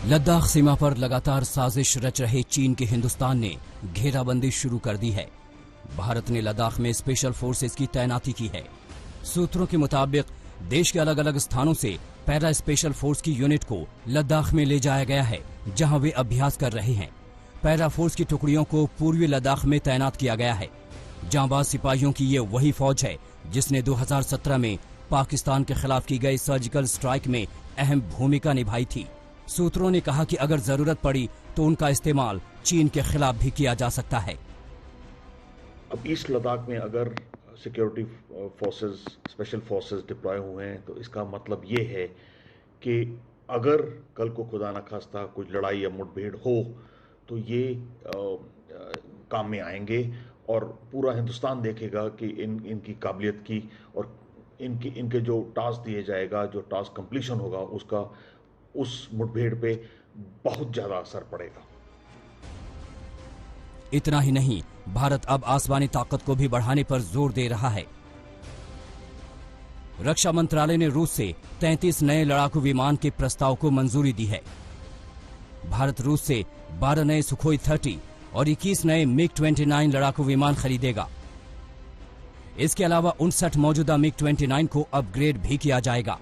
लद्दाख सीमा पर लगातार साजिश रच रहे चीन के हिंदुस्तान ने घेराबंदी शुरू कर दी है। भारत ने लद्दाख में स्पेशल फोर्सेस की तैनाती की है। सूत्रों के मुताबिक देश के अलग अलग स्थानों से पैरा स्पेशल फोर्स की यूनिट को लद्दाख में ले जाया गया है, जहां वे अभ्यास कर रहे हैं। पैरा फोर्स की टुकड़ियों को पूर्वी लद्दाख में तैनात किया गया है। जांबाज सिपाहियों की ये वही फौज है जिसने 2017 में पाकिस्तान के खिलाफ की गई सर्जिकल स्ट्राइक में अहम भूमिका निभाई थी। सूत्रों ने कहा कि अगर जरूरत पड़ी तो उनका इस्तेमाल चीन के खिलाफ भी किया जा सकता है। अब ईस्ट लद्दाख में अगर security forces, special forces deploy हुए हैं तो इसका मतलब ये है कि अगर कल को खुदा न खास्ता कुछ लड़ाई या मुठभेड़ हो तो ये काम में आएंगे और पूरा हिंदुस्तान देखेगा कि इनकी काबिलियत की और इनके जो टास्क दिए जाएगा, जो टास्क कंप्लीशन होगा, उसका उस मुठभेड़ पे बहुत ज्यादा असर पड़ेगा। इतना ही नहीं, भारत अब आसमानी ताकत को भी बढ़ाने पर जोर दे रहा है। रक्षा मंत्रालय ने रूस से 33 नए लड़ाकू विमान के प्रस्ताव को मंजूरी दी है। भारत रूस से 12 नए सुखोई 30 और 21 नए मिग-29 लड़ाकू विमान खरीदेगा। इसके अलावा 59 मौजूदा मिग-29 को अपग्रेड भी किया जाएगा।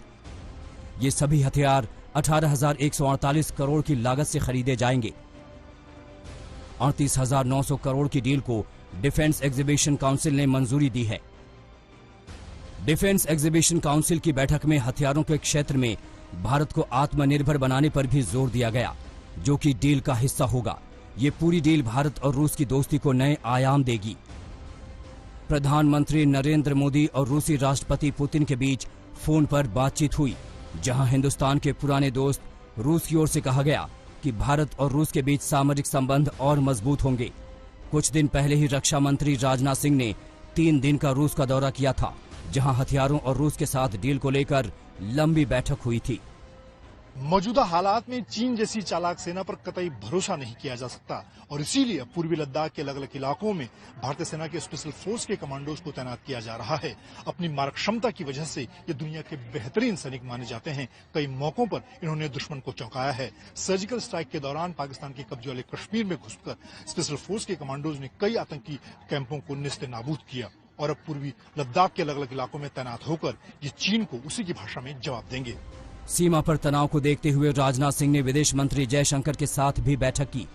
ये सभी हथियार 18,148 करोड़ की लागत से खरीदे जाएंगे। 38,900 करोड़ की डील को डिफेंस एग्जीबिशन काउंसिल ने मंजूरी दी है। डिफेंस एग्जीबिशन काउंसिल की बैठक में हथियारों के क्षेत्र में भारत को आत्मनिर्भर बनाने पर भी जोर दिया गया, जो कि डील का हिस्सा होगा। ये पूरी डील भारत और रूस की दोस्ती को नए आयाम देगी। प्रधानमंत्री नरेंद्र मोदी और रूसी राष्ट्रपति पुतिन के बीच फोन पर बातचीत हुई, जहां हिंदुस्तान के पुराने दोस्त रूस की ओर से कहा गया कि भारत और रूस के बीच सामरिक संबंध और मजबूत होंगे। कुछ दिन पहले ही रक्षा मंत्री राजनाथ सिंह ने 3 दिन का रूस का दौरा किया था, जहां हथियारों और रूस के साथ डील को लेकर लंबी बैठक हुई थी। मौजूदा हालात में चीन जैसी चालाक सेना पर कतई भरोसा नहीं किया जा सकता और इसीलिए पूर्वी लद्दाख के अलग अलग इलाकों में भारतीय सेना के स्पेशल फोर्स के कमांडोज को तैनात किया जा रहा है। अपनी मारक क्षमता की वजह से ये दुनिया के बेहतरीन सैनिक माने जाते हैं। कई मौकों पर इन्होंने दुश्मन को चौंकाया है। सर्जिकल स्ट्राइक के दौरान पाकिस्तान के कब्जे वाले कश्मीर में घुसकर स्पेशल फोर्स के कमांडोज ने कई आतंकी कैंपों को निस्ते नाबूद किया और अब पूर्वी लद्दाख के अलग अलग इलाकों में तैनात होकर ये चीन को उसी की भाषा में जवाब देंगे। सीमा पर तनाव को देखते हुए राजनाथ सिंह ने विदेश मंत्री जयशंकर के साथ भी बैठक की,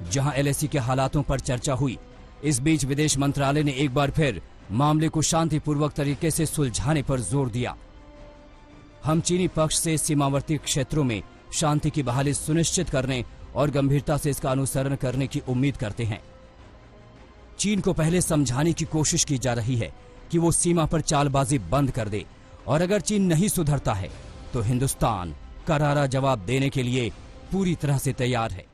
जहां LAC के हालातों पर चर्चा हुई। इस बीच विदेश मंत्रालय ने एक बार फिर मामले को शांतिपूर्वक तरीके से सुलझाने पर जोर दिया। हम चीनी पक्ष से सीमावर्ती क्षेत्रों में शांति की बहाली सुनिश्चित करने और गंभीरता से इसका अनुसरण करने की उम्मीद करते हैं। चीन को पहले समझाने की कोशिश की जा रही है कि वो सीमा पर चालबाजी बंद कर दे, और अगर चीन नहीं सुधरता है तो हिंदुस्तान करारा जवाब देने के लिए पूरी तरह से तैयार है।